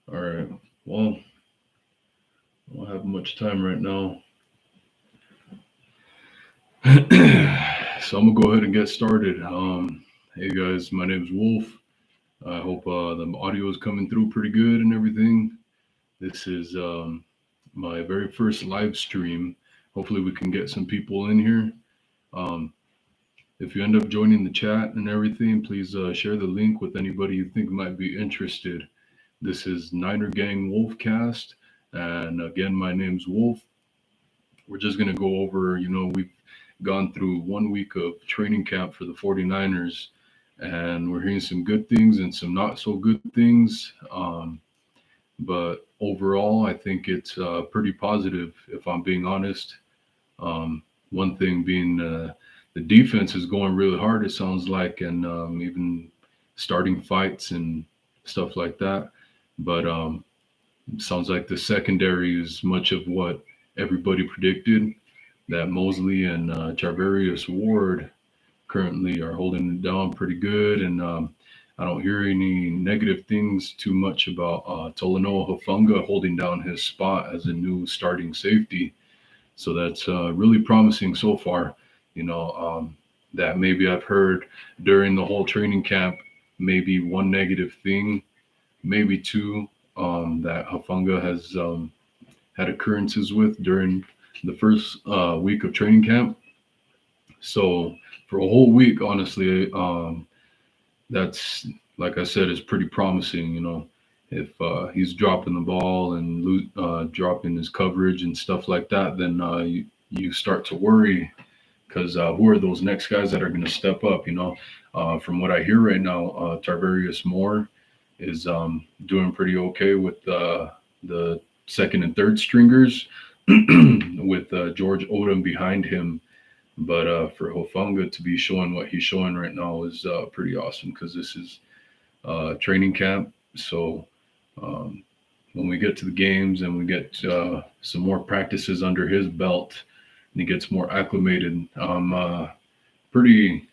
All right. Well, I don't have much time right now. So I'm gonna go ahead and get started. Hey guys, my name is Wolf. I hope the audio is coming through pretty good and everything. This is my very first live stream. Hopefully, we can get some people in here. Um, if you end up joining the chat and everything, please share the link with anybody you think might be interested. This is Niner Gang Wolfcast, and again, my name's Wolf. We're just going to go over, we've gone through 1 week of training camp for the 49ers, and we're hearing some good things and some not so good things. But overall, I think it's pretty positive, if I'm being honest. One thing being the defense is going really hard, it sounds like, and even starting fights and stuff like that. But it sounds like the secondary is much of what everybody predicted, that Mosley and Charvarius Ward currently are holding it down pretty good. And I don't hear any negative things too much about Tolanoa Hufanga holding down his spot as a new starting safety. So that's really promising so far. That maybe I've heard during the whole training camp, maybe one negative thing, maybe two, that Hufanga has had occurrences with during the first week of training camp. So for a whole week, honestly, that's, like I said, is pretty promising. If he's dropping the ball and dropping his coverage and stuff like that, then you start to worry because who are those next guys that are going to step up? From what I hear right now, Tarvarius Moore is doing pretty okay with the second and third stringers, with George Odom behind him. But for Hofanga to be showing what he's showing right now is pretty awesome because this is training camp. So when we get to the games and we get some more practices under his belt and he gets more acclimated, I'm pretty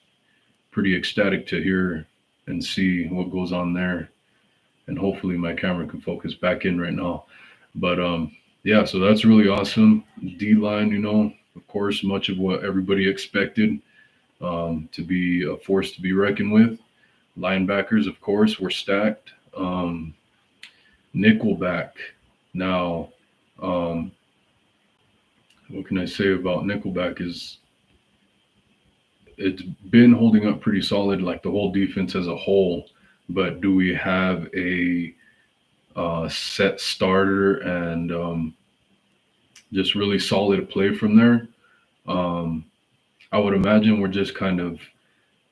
pretty ecstatic to hear and see what goes on there. And hopefully my camera can focus back in right now. But yeah, so that's really awesome. D line, of course, much of what everybody expected, to be a force to be reckoned with. Linebackers, of course, were stacked. Nickelback. Now, what can I say about Nickelback is it's been holding up pretty solid, like the whole defense as a whole. But do we have a set starter and just really solid play from there? I would imagine we're just kind of,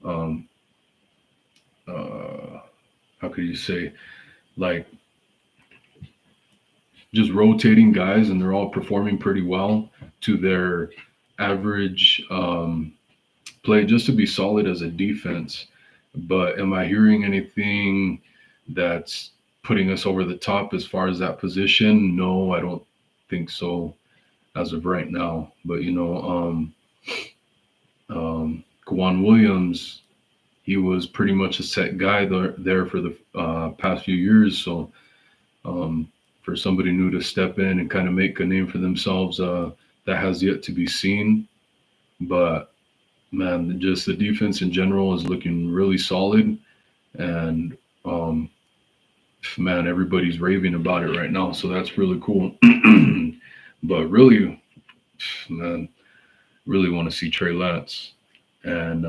um, how could you say, like just rotating guys, and they're all performing pretty well to their average play, just to be solid as a defense. But am I hearing anything that's putting us over the top as far as that position? No, I don't think so as of right now. But Quan Williams, he was pretty much a set guy there for the past few years. So for somebody new to step in and kind of make a name for themselves, that has yet to be seen. But man, just the defense in general is looking really solid, and man, everybody's raving about it right now. So that's really cool. But really, man, really want to see Trey Lance, and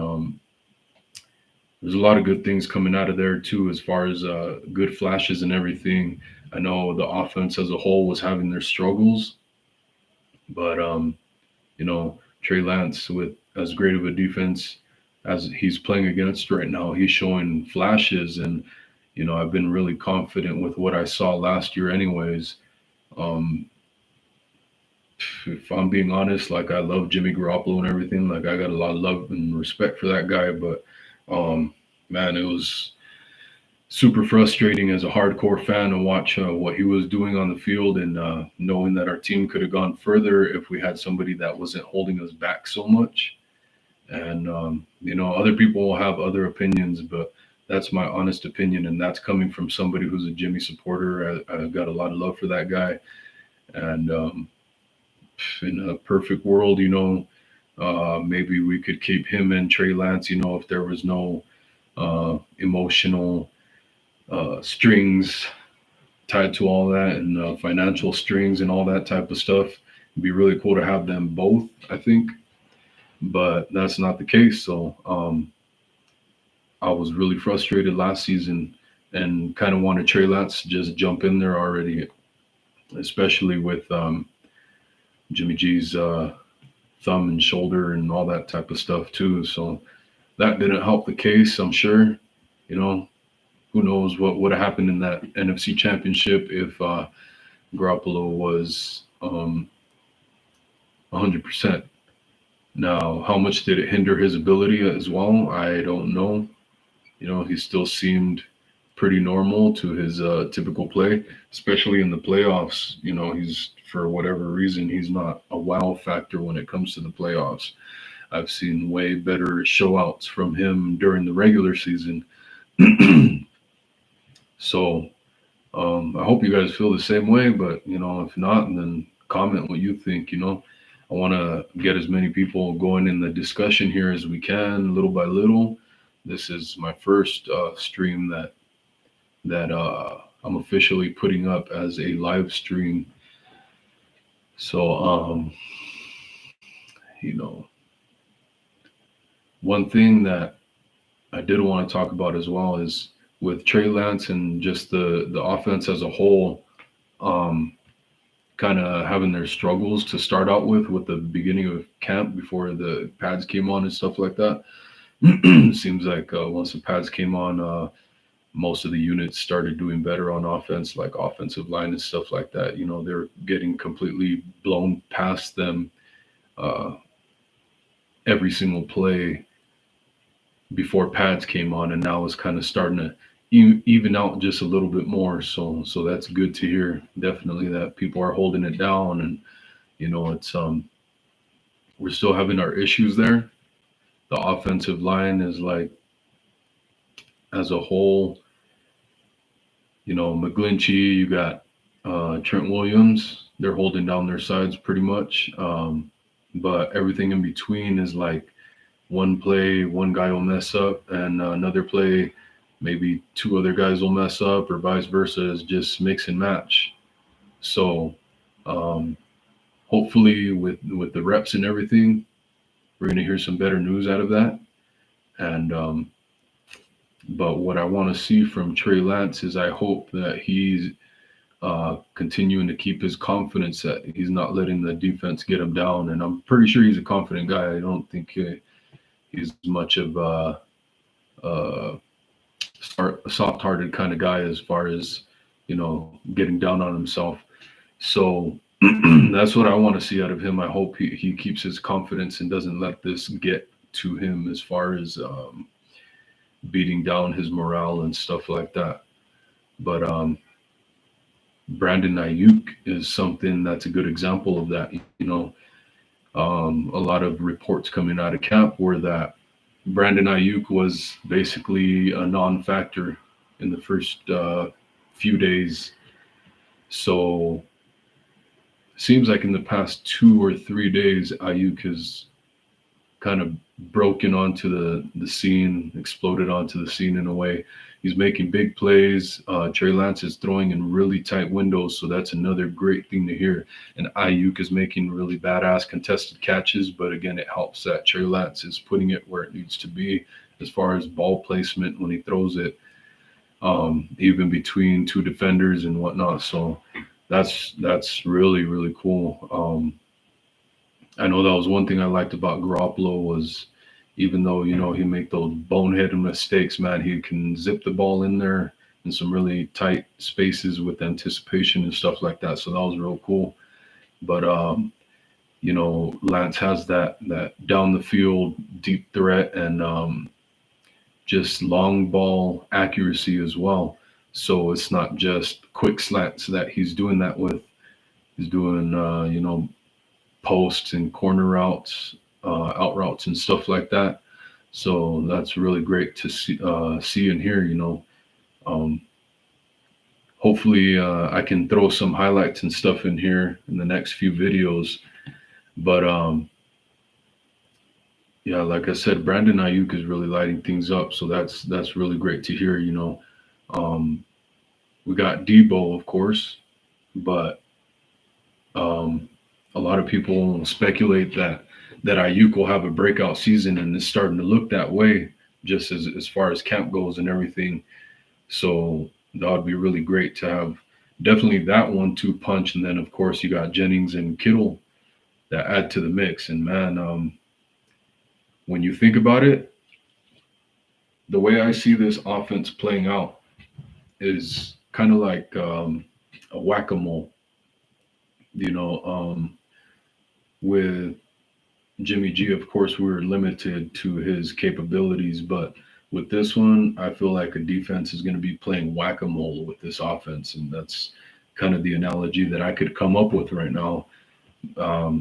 there's a lot of good things coming out of there too, as far as good flashes and everything. I know the offense as a whole was having their struggles, but Trey Lance, with as great of a defense as he's playing against right now, he's showing flashes, and I've been really confident with what I saw last year, anyways. Um, if I'm being honest, like I love Jimmy Garoppolo and everything. Like I got a lot of love and respect for that guy, but man, it was super frustrating as a hardcore fan to watch what he was doing on the field, and knowing that our team could have gone further if we had somebody that wasn't holding us back so much. And other people will have other opinions, but That's my honest opinion, and that's coming from somebody who's a Jimmy supporter. I got a lot of love for that guy, and in a perfect world, maybe we could keep him and Trey Lance. If there was no emotional strings tied to all that, and financial strings and all that type of stuff. It'd be really cool to have them both, I think, but that's not the case. So I was really frustrated last season and kind of wanted Trey Lance to just jump in there already, especially with Jimmy G's thumb and shoulder and all that type of stuff too. So that didn't help the case, I'm sure. You know, who knows what would have happened in that NFC Championship if Garoppolo was 100%. Now, how much did it hinder his ability as well? I don't know. He still seemed pretty normal to his typical play, especially in the playoffs. He's, for whatever reason, he's not a wow factor when it comes to the playoffs. I've seen way better showouts from him during the regular season. So I hope you guys feel the same way, but if not, then comment what you think. I want to get as many people going in the discussion here as we can, little by little. This is my first stream that I'm officially putting up as a live stream. So one thing that I did want to talk about as well is with Trey Lance and just the offense as a whole, kind of having their struggles to start out with the beginning of camp before the pads came on and stuff like that. Seems like once the pads came on, most of the units started doing better on offense, like offensive line and stuff like that. They're getting completely blown past them uh, every single play before pads came on, and now it's kind of starting to even out just a little bit more. So that's good to hear. Definitely that people are holding it down, and it's we're still having our issues there. The offensive line is like, as a whole, McGlinchey, you got Trent Williams. They're holding down their sides pretty much, but everything in between is like one play, one guy will mess up, and another play, maybe two other guys will mess up, or vice versa. Is just mix and match. So um, hopefully, with the reps and everything, we're going to hear some better news out of that. And but what I want to see from Trey Lance is I hope that he's continuing to keep his confidence, that he's not letting the defense get him down. And I'm pretty sure he's a confident guy. I don't think he's much of a soft-hearted kind of guy as far as getting down on himself. So that's what I want to see out of him. I hope he keeps his confidence and doesn't let this get to him as far as beating down his morale and stuff like that. But Brandon Ayuk is something that's a good example of that. A lot of reports coming out of camp were that Brandon Ayuk was basically a non-factor in the first few days. So seems like in the past 2 or 3 days, Ayuk has kind of broken onto the scene, exploded onto the scene in a way. He's making big plays. Trey Lance is throwing in really tight windows, so that's another great thing to hear. And Ayuk is making really badass contested catches, but again, it helps that Trey Lance is putting it where it needs to be as far as ball placement when he throws it, even between two defenders and whatnot. So that's really, really cool. I know that was one thing I liked about Garoppolo was, even though he make those boneheaded mistakes, man, he can zip the ball in there in some really tight spaces with anticipation and stuff like that. So that was real cool. But Lance has that down the field deep threat and just long ball accuracy as well. So it's not just quick slants that he's doing that with. He's doing posts and corner routes, out routes and stuff like that. So that's really great to see and hear. Um, hopefully I can throw some highlights and stuff in here in the next few videos. But yeah, like I said, Brandon Ayuk is really lighting things up. So that's really great to hear. Um, we got Debo, of course, but um, a lot of people speculate that Ayuk will have a breakout season, and it's starting to look that way, just as far as camp goes and everything. So that would be really great to have definitely that 1-2 punch, and then of course you got Jennings and Kittle that add to the mix. And man, when you think about it, the way I see this offense playing out is kind of like a whack-a-mole. You know, with Jimmy G, of course, we were limited to his capabilities, but with this one, I feel like a defense is going to be playing whack-a-mole with this offense, and that's kind of the analogy that I could come up with right now,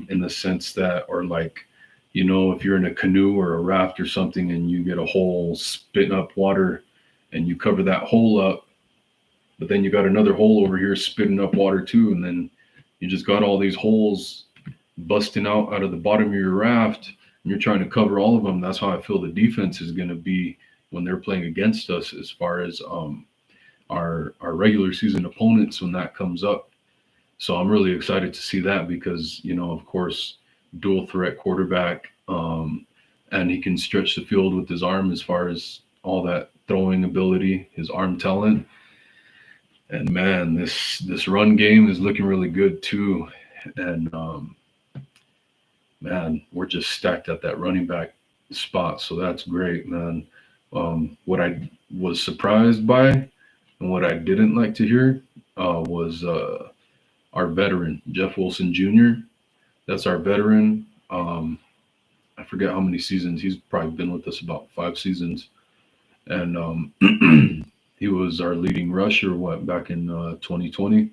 in the sense that, or like, if you're in a canoe or a raft or something, and you get a hole spitting up water, and you cover that hole up, but then you got another hole over here spitting up water too, and then you just got all these holes busting out of the bottom of your raft, and you're trying to cover all of them. That's how I feel the defense is going to be when they're playing against us, as far as our regular season opponents when that comes up. So I'm really excited to see that because of course, dual threat quarterback, and he can stretch the field with his arm as far as all that throwing ability, his arm talent. And man, this run game is looking really good too. And man, we're just stacked at that running back spot, so that's great, man. What I was surprised by and what I didn't like to hear was our veteran, Jeff Wilson Jr. That's our veteran. I forget how many seasons. He's probably been with us about 5 seasons. And he was our leading rusher, back in 2020,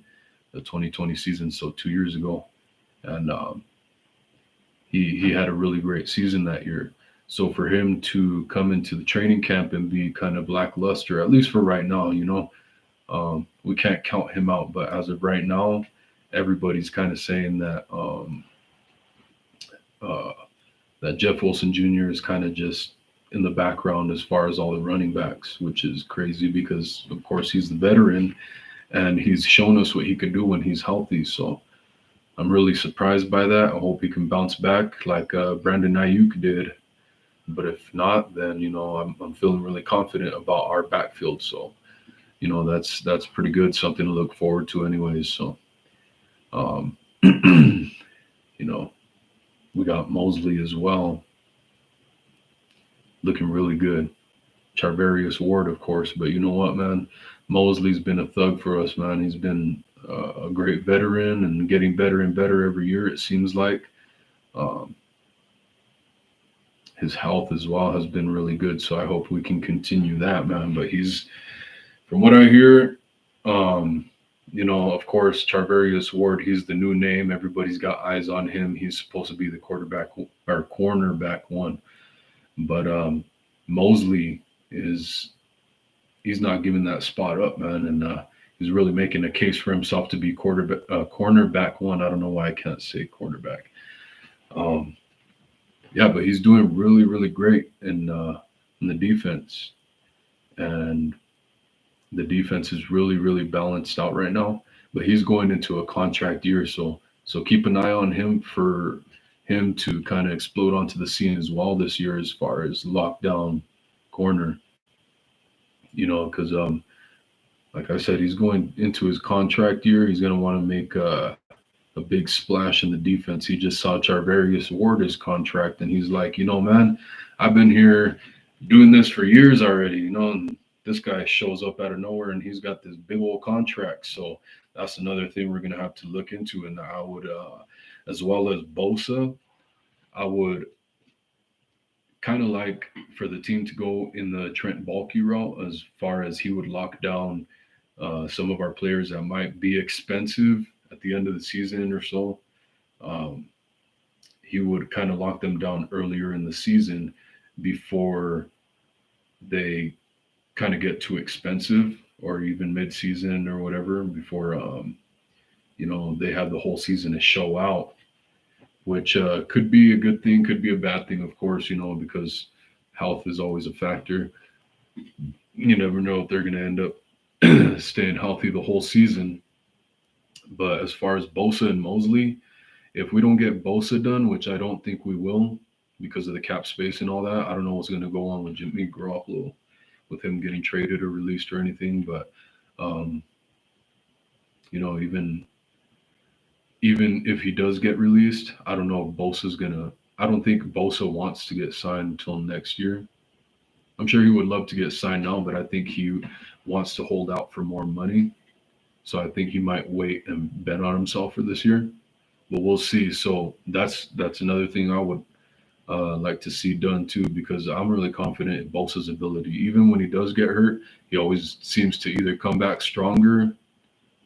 the 2020 season, so 2 years ago. And he had a really great season that year. So for him to come into the training camp and be kind of lackluster, at least for right now, we can't count him out. But as of right now, everybody's kind of saying uh, that Jeff Wilson Jr. is kind of just in the background as far as all the running backs, which is crazy because, of course, he's the veteran and he's shown us what he could do when he's healthy. So I'm really surprised by that. I hope he can bounce back like Brandon Ayuk did. But if not, then I'm feeling really confident about our backfield. So that's pretty good, something to look forward to, anyways. So um, you know we got Mosley as well, looking really good. Charvarius Ward, of course, but you know what, man? Mosley's been a thug for us, man. He's been a great veteran and getting better and better every year, it seems like. Um, his health as well has been really good, so I hope we can continue that, man. But from what I hear, of course, Charvarius Ward, he's the new name. Everybody's got eyes on him. He's supposed to be the quarterback or cornerback one. But Mosley he's not giving that spot up, man, and he's really making a case for himself to be cornerback one. I don't know why I can't say quarterback. Um, yeah, but he's doing really, really great in the defense, and the defense is really, really balanced out right now. But he's going into a contract year, so keep an eye on him for him to kind of explode onto the scene as well this year as far as lockdown corner. Because like I said, he's going into his contract year. He's going to want to make a big splash in the defense. He just saw Charvarius Ward's contract, and he's like, man, I've been here doing this for years already, and this guy shows up out of nowhere, and he's got this big old contract. So that's another thing we're going to have to look into. And I would, as well as Bosa, I would kind of like for the team to go in the Trent Baalke route, as far as he would lock down some of our players that might be expensive at the end of the season or so. Um, he would kind of lock them down earlier in the season before they kind of get too expensive, or even mid-season or whatever, before they have the whole season to show out, which could be a good thing, could be a bad thing, of course, because health is always a factor. You never know if they're going to end up staying healthy the whole season. But as far as Bosa and Mosley, if we don't get Bosa done, which I don't think we will because of the cap space and all that, I don't know what's going to go on with Jimmy Garoppolo, with him getting traded or released or anything. But um, even if he does get released, I don't know if Bosa's gonna. I don't think Bosa wants to get signed until next year. I'm sure he would love to get signed now, but I think he wants to hold out for more money. So I think he might wait and bet on himself for this year. But we'll see. So that's another thing I would like to see done too, because I'm really confident in Bosa's ability. Even when he does get hurt, he always seems to either come back stronger,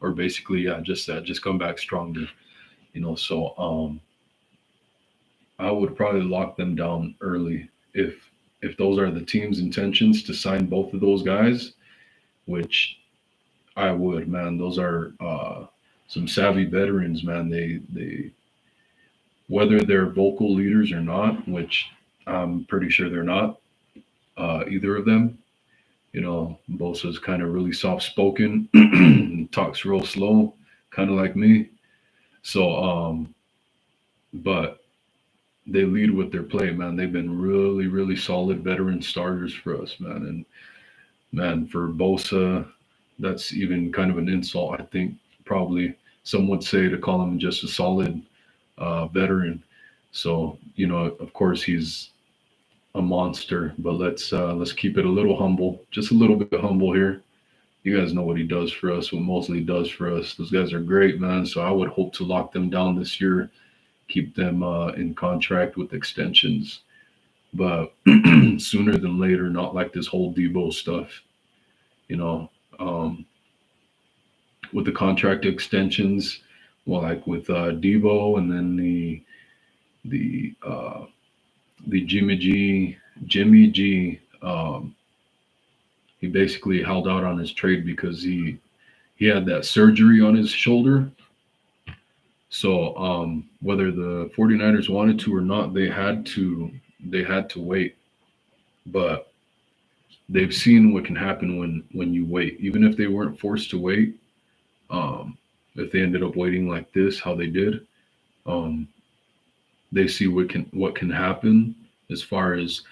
or basically, yeah, just that, just come back stronger. So I would probably lock them down early if those are the team's intentions to sign both of those guys, which I would, man. Those are some savvy veterans, man. They whether they're vocal leaders or not, which I'm pretty sure they're not, either of them. Bosa's kind of really soft spoken, talks real slow, kind of like me. So, but they lead with their play, man. They've been really, really solid veteran starters for us, man. And man, for Bosa, that's even kind of an insult, I think. Probably some would say, to call him just a solid veteran. So, of course, he's a monster, but let's keep it a little humble, just a little bit humble here. You guys know what he does for us, what Mosley does for us. Those guys are great, man. So I would hope to lock them down this year, keep them in contract with extensions, but sooner than later, not like this whole Debo stuff, you know. Um, with the contract extensions, well, like with Debo, and then the the Jimmy G, he basically held out on his trade because he had that surgery on his shoulder. So whether the 49ers wanted to or not, they had to wait. But they've seen what can happen when you wait. Even if they weren't forced to wait, um, if they ended up waiting like this, how they did, um, they see what can happen as far as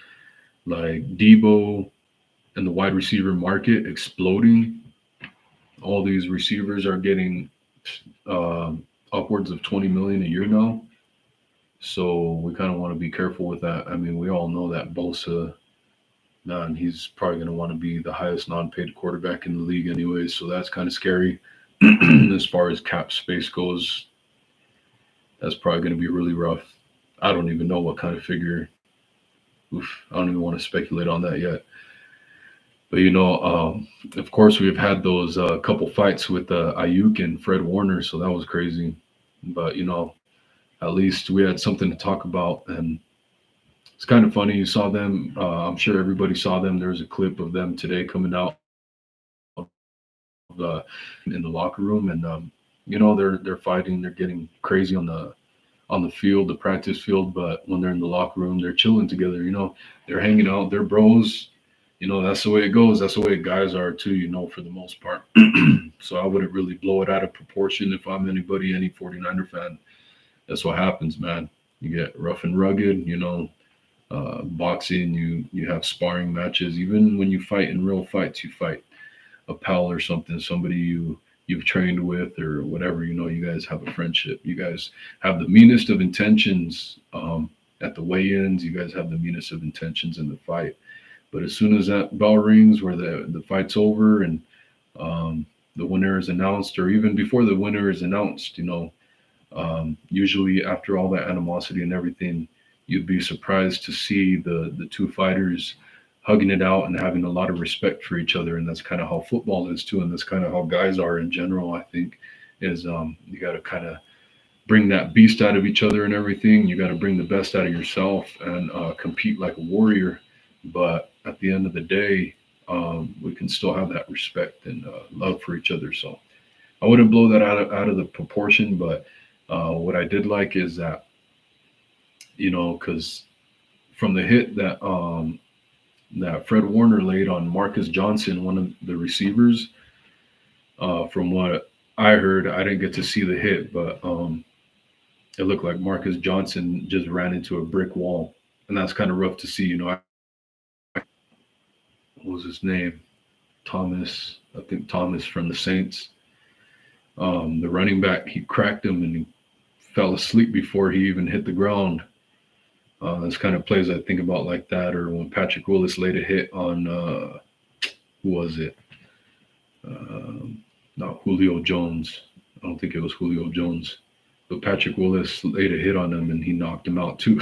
like Debo and the wide receiver market exploding. All these receivers are getting upwards of 20 million a year now. So we kind of want to be careful with that. I mean, we all know that Bosa, man, he's probably going to want to be the highest non-paid quarterback in the league anyway. So that's kind of scary. As far as cap space goes, that's probably going to be really rough. I don't even know what kind of figure. Oof, I don't even want to speculate on that yet. But of course, we've had those couple fights with Ayuk and Fred Warner, so that was crazy. But at least we had something to talk about, and it's kind of funny. You saw them. I'm sure everybody saw them. There's a clip of them today coming out in the locker room, and they're fighting. They're getting crazy on the field, the practice field. But when they're in the locker room, they're chilling together. They're hanging out. They're bros. That's the way it goes. That's the way guys are too. For the most part. So I wouldn't really blow it out of proportion if I'm any 49er fan. That's what happens, man. You get rough and rugged. Boxing. You have sparring matches. Even when you fight in real fights, you fight a pal or something, somebody you've trained with or whatever. You guys have a friendship. You guys have the meanest of intentions at the weigh-ins. You guys have the meanest of intentions in the fight. But as soon as that bell rings, where the fight's over and the winner is announced, or even before the winner is announced, usually after all that animosity and everything, you'd be surprised to see the two fighters hugging it out and having a lot of respect for each other. And that's kind of how football is too, and that's kind of how guys are in general. I think is you got to kind of bring that beast out of each other and everything. You got to bring the best out of yourself and compete like a warrior. But at the end of the day, we can still have that respect and love for each other. So I wouldn't blow that out of the proportion. But what I did like is that, because from the hit that Fred Warner laid on Marcus Johnson, one of the receivers, from what I heard, I didn't get to see the hit, but it looked like Marcus Johnson just ran into a brick wall, and that's kind of rough to see. What was his name? Thomas, I think Thomas from the Saints. The running back, he cracked him and he fell asleep before he even hit the ground. That's kind of plays I think about like that, or when Patrick Willis laid a hit on who was it? Not Julio Jones. I don't think it was Julio Jones, but Patrick Willis laid a hit on him and he knocked him out too.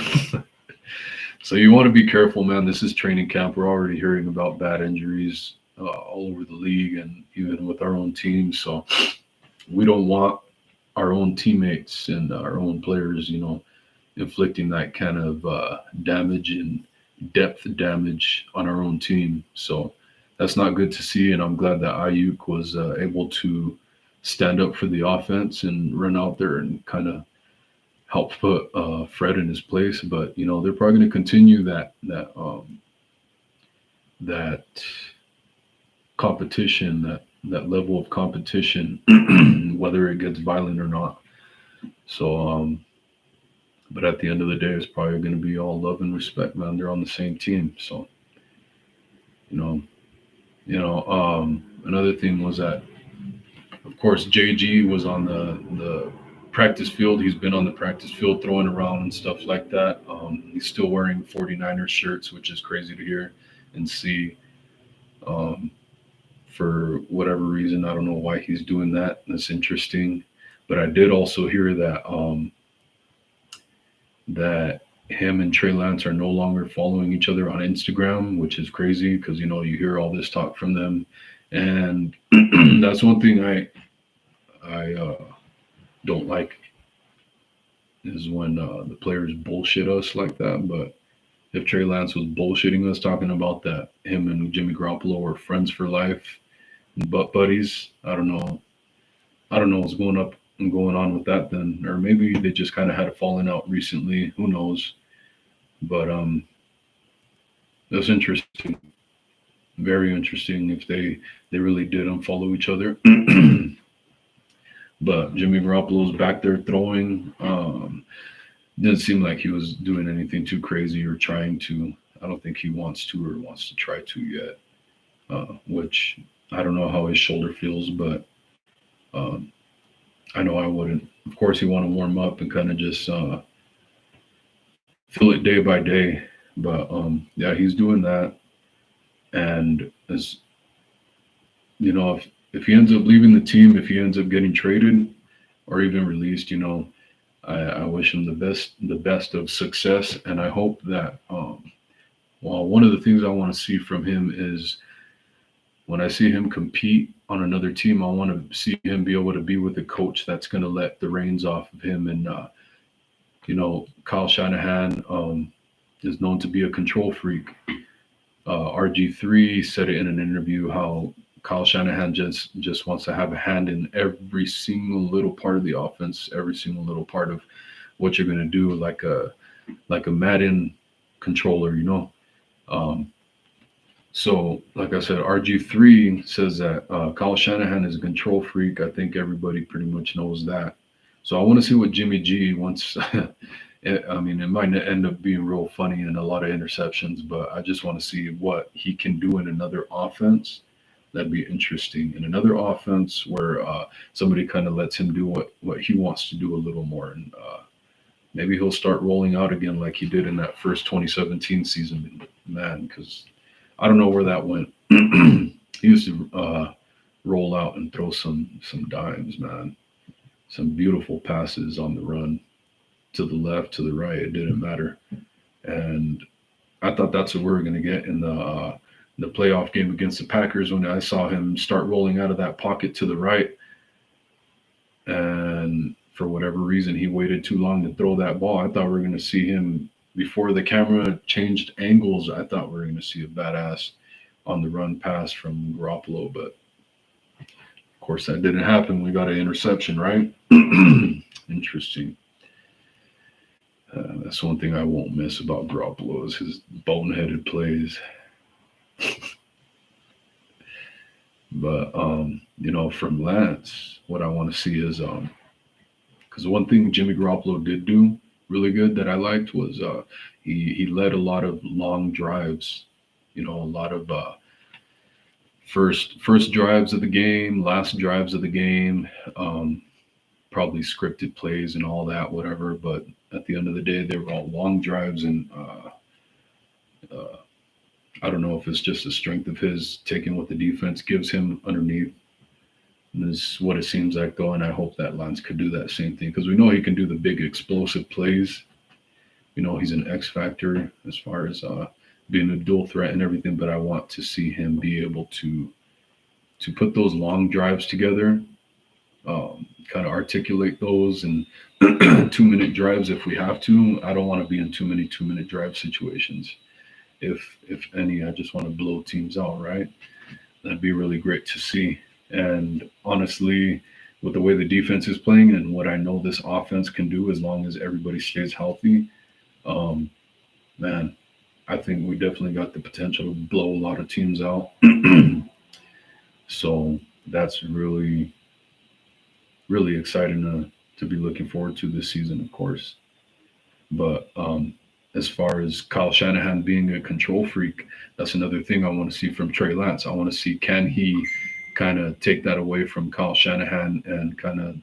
So you want to be careful, man. This is training camp. We're already hearing about bad injuries all over the league and even with our own team. So we don't want our own teammates and our own players, inflicting that kind of damage and depth damage on our own team. So that's not good to see. And I'm glad that Ayuk was able to stand up for the offense and run out there and kind of help put Fred in his place. But they're probably going to continue that competition, that level of competition, whether it gets violent or not. So, but at the end of the day, it's probably going to be all love and respect, man. They're on the same team. So, you know, another thing was that, of course, JG was on the practice field. He's been on the practice field throwing around and stuff like that. He's still wearing 49ers shirts, which is crazy to hear and see. For whatever reason, I don't know why he's doing that. That's interesting. But I did also hear that him and Trey Lance are no longer following each other on Instagram, which is crazy because you hear all this talk from them, and that's one thing I don't like is when the players bullshit us like that. But if Trey Lance was bullshitting us, talking about that him and Jimmy Garoppolo were friends for life and butt buddies, I don't know. I don't know what's going on with that then, or maybe they just kind of had a falling out recently. Who knows? But that's interesting. Very interesting if they really did unfollow each other. But Jimmy Garoppolo's back there throwing. Didn't seem like he was doing anything too crazy or trying to. I don't think he wants to or wants to try to yet. Which I don't know how his shoulder feels, but I know I wouldn't. Of course, you want to warm up and kind of just feel it day by day. But yeah, he's doing that. And as if he ends up leaving the team, if he ends up getting traded or even released, I wish him the best of success. And I hope that well, one of the things I want to see from him is when I see him compete on another team, I want to see him be able to be with a coach that's going to let the reins off of him. And Kyle Shanahan is known to be a control freak. RG3 said it in an interview how Kyle Shanahan just wants to have a hand in every single little part of the offense, every single little part of what you're going to do, like a Madden controller, So, like I said, RG3 says that Kyle Shanahan is a control freak. I think everybody pretty much knows that. So I want to see what Jimmy G wants. It might end up being real funny and a lot of interceptions, but I just want to see what he can do in another offense. That'd be interesting. In another offense where somebody kind of lets him do what he wants to do a little more. And maybe he'll start rolling out again like he did in that first 2017 season. Man, because I don't know where that went. He used to roll out and throw some dimes, man. Some beautiful passes on the run. To the left, to the right, it didn't matter. And I thought that's what we were going to get in the playoff game against the Packers when I saw him start rolling out of that pocket to the right. And for whatever reason, he waited too long to throw that ball. I thought we were going to see him before the camera changed angles, I thought we were going to see a badass on the run pass from Garoppolo, but of course that didn't happen. We got an interception, right? Interesting. That's one thing I won't miss about Garoppolo is his boneheaded plays. But from Lance, what I want to see is because one thing Jimmy Garoppolo did do really good that I liked was he led a lot of long drives. A lot of first drives of the game, last drives of the game, probably scripted plays and all that, whatever. But at the end of the day, they were all long drives, and I don't know if it's just the strength of his taking what the defense gives him underneath. And this is what it seems like, though, and I hope that Lance could do that same thing because we know he can do the big explosive plays. He's an X factor as far as being a dual threat and everything, but I want to see him be able to put those long drives together, kind of articulate those and 2-minute drives if we have to. I don't want to be in too many 2-minute drive situations. If any, I just want to blow teams out, right? That'd be really great to see. And honestly, with the way the defense is playing and what I know this offense can do as long as everybody stays healthy, man, I think we definitely got the potential to blow a lot of teams out. So that's really, really exciting to be looking forward to this season, of course. But as far as Kyle Shanahan being a control freak, that's another thing I want to see from Trey Lance. I want to see, can he kind of take that away from Kyle Shanahan and kind of,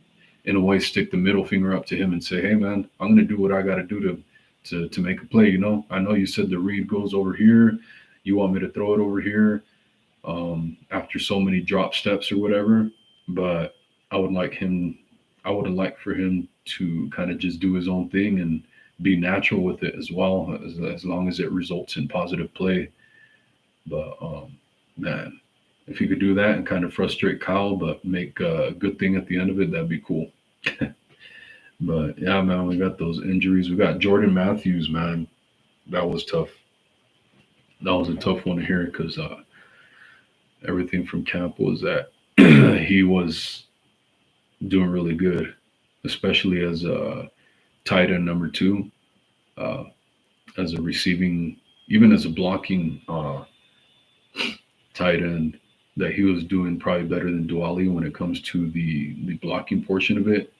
in a way, stick the middle finger up to him and say, hey, man, I'm going to do what I got to do to make a play. I know you said the read goes over here. You want me to throw it over here after so many drop steps or whatever. But I would like for him to kind of just do his own thing and be natural with it as well, as long as it results in positive play. But man, if he could do that and kind of frustrate Kyle, but make a good thing at the end of it, that'd be cool. But yeah, man, we got those injuries. We got Jordan Matthews, man. That was tough. That was a tough one to hear because everything from camp was that he was doing really good, especially as a tight end number 2, as a receiving, even as a blocking tight end, that he was doing probably better than Duali when it comes to the blocking portion of it.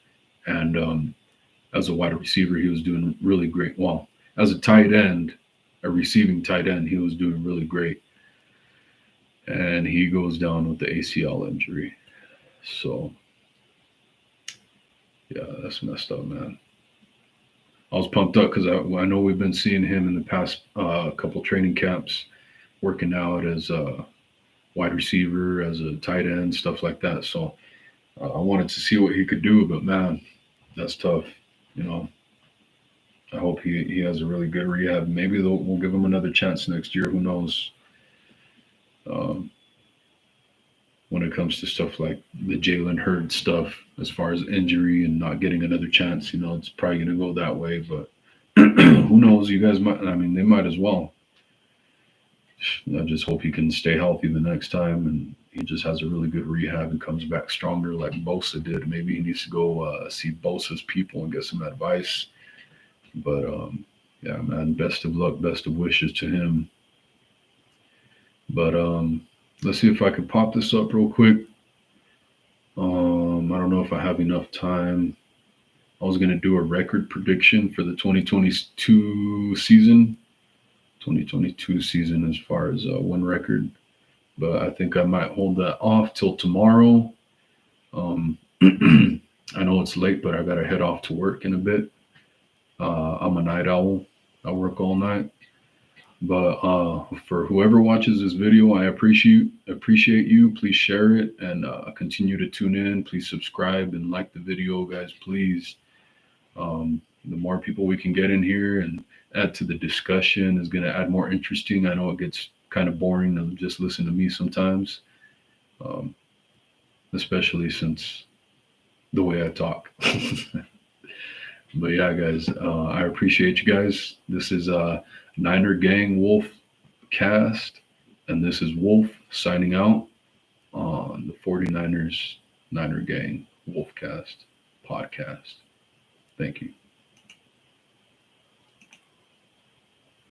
And as a wide receiver, he was doing really great. Well, as a tight end, a receiving tight end, he was doing really great. And he goes down with the ACL injury. So, yeah, that's messed up, man. I was pumped up because I know we've been seeing him in the past couple training camps working out as a wide receiver, as a tight end, stuff like that. So I wanted to see what he could do, but man, that's tough. I hope he has a really good rehab. Maybe we'll give him another chance next year. Who knows? When it comes to stuff like the Jalen Hurd stuff, as far as injury and not getting another chance, it's probably going to go that way. But who knows? You guys might. I mean, they might as well. I just hope he can stay healthy the next time and he just has a really good rehab and comes back stronger like Bosa did. Maybe he needs to go see Bosa's people and get some advice. But yeah, man, best of luck, best of wishes to him. But let's see if I can pop this up real quick. I don't know if I have enough time. I was going to do a record prediction for the 2022 season. 2022 season as far as win record, but I think I might hold that off till tomorrow. I know it's late, but I gotta head off to work in a bit. I'm a night owl. I work all night. But for whoever watches this video, I appreciate you. Please share it and continue to tune in. Please subscribe and like the video, guys. Please. The more people we can get in here and add to the discussion is going to add more interesting. I know it gets kind of boring to just listen to me sometimes, especially since the way I talk. But yeah, guys, I appreciate you guys. This is Niner Gang Wolf Cast, and this is Wolf signing out on the 49ers Niner Gang Wolfcast podcast. Thank you.